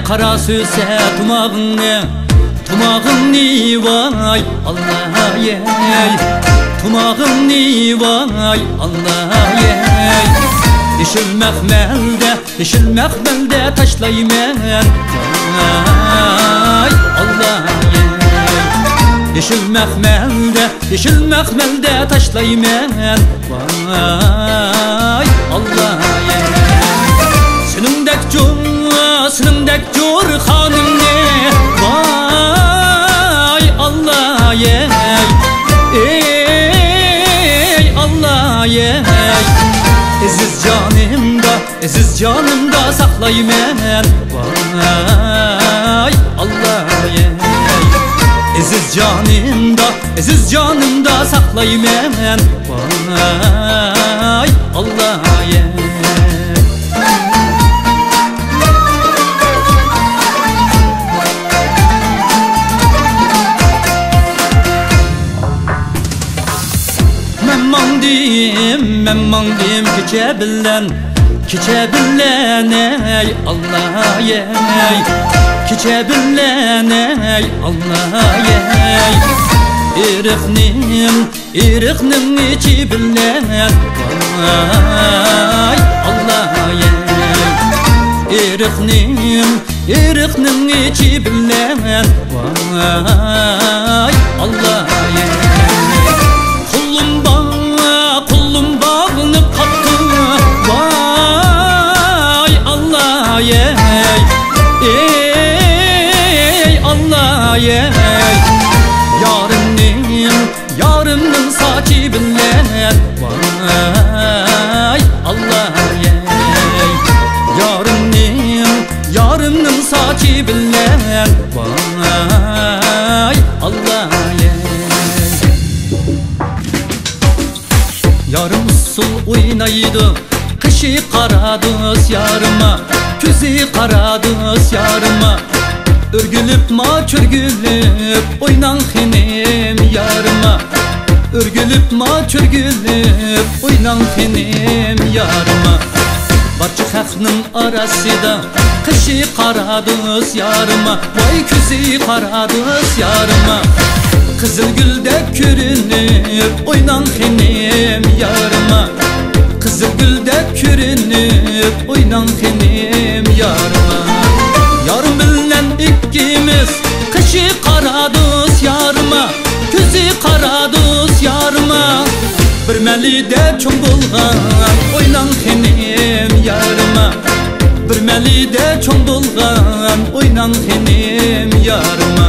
kara söze tumağını vay Allah yey, tumağını vay Allah yey. Dişilmek melde taşlaymen vay Allah yey. Dişilmek melde taşlaymen vay Allah yey. Sınımdek cur hanım ne vay Allah yey. Ey Allah yey. Eziz canımda saklaymen vay Allah yey. Eziz canımda saklaymen vay Allah yey. Men mandim kiçe billen ey Allah yey. Kiçe billen ey Allah yey. İriknim içi billen vay Allah yey. İriknim içi billen vay Allah yey. Kullum bağını kaptı vay Allah yey. Ey Allah yey. Yarımın saçı billen vay Allah yey. Yarımın saçı billen vay Allah yey. Yarım usul oynaydı, kışı karadız yarıma, küzü karadız yarıma. Örgülüp çörgülüp oynan henim yarıma. Örgülüp çörgülüp oynan henim yarıma. Barçı xəxnin arasıda kışı karadız yarıma, vay küzü karadız yarıma. Kızıl gülde kürünüp oynan henim yarıma. Kızıl gülde kürünüp oynan henim yarıma. Yarım bilen ikimiz kışı karadız yarıma, küzü karadız yarıma. Bir melide çoğ bulgan oynan henim yarıma. Bir melide çoğ bulgan oynan henim yarıma.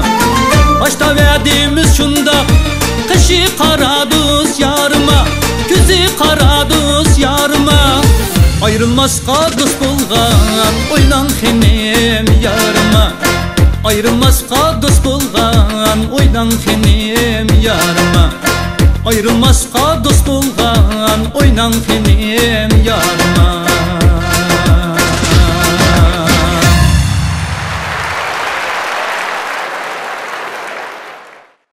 Başta verdiğimiz şunda kışı karadız yarıma, küzü karadız yarıma. Ayrılmazqa dost bulgan oynan henim yarıma. Ayrılmazqa dost bulgan oynan henim yarıma. Ayrılmazqa dost bulgan oynan henim yarıma.